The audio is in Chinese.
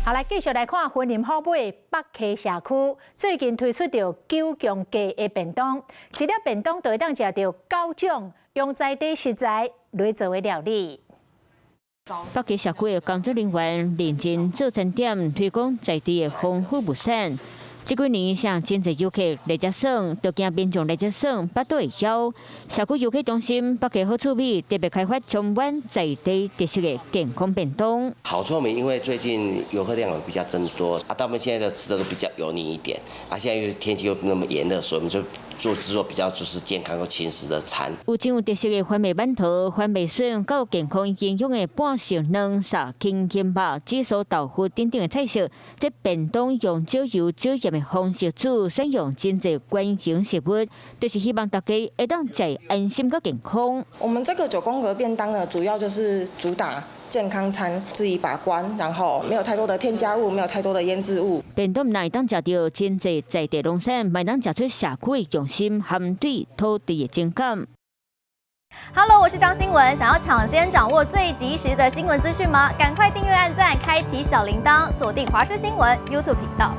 好，来继续来看云林虎尾北溪社区，最近推出着9强价的便当，一粒便当就会当食到9种，用在地食材来做为料理。北溪社区的工作人员认真做餐点，推广在地的丰富物产。这几年像真侪游客来这耍，都惊民众来这耍巴肚会枵。社区游客中心北溪好处美特别开发充满在地特色的健康便当。好处美，因为最近游客量有比较增多，他们现在的吃的都比较油腻一点，现在因为天气又那么炎热，所以我们就制作比较就是健康和轻食的餐。有真有特色的番麦馒头、番麦笋，够健康营养的半熟卵、沙青金肉、紫苏豆腐等等的菜色。这便当用少油少盐的方式煮，选用真侪原型食物，就是希望大家会当食安心个健康。我们这个9宫格便当呢，主要就是主打健康餐，自己把关，然后没有太多的添加物，没有太多的腌制物。便当内当食到真侪在地农产，卖当食出社区的用心和对土地的情感。Hello， 我是张新文。想要抢先掌握最及时的新闻资讯吗？赶快订阅、按赞、开启小铃铛，锁定华视新闻 YouTube 频道。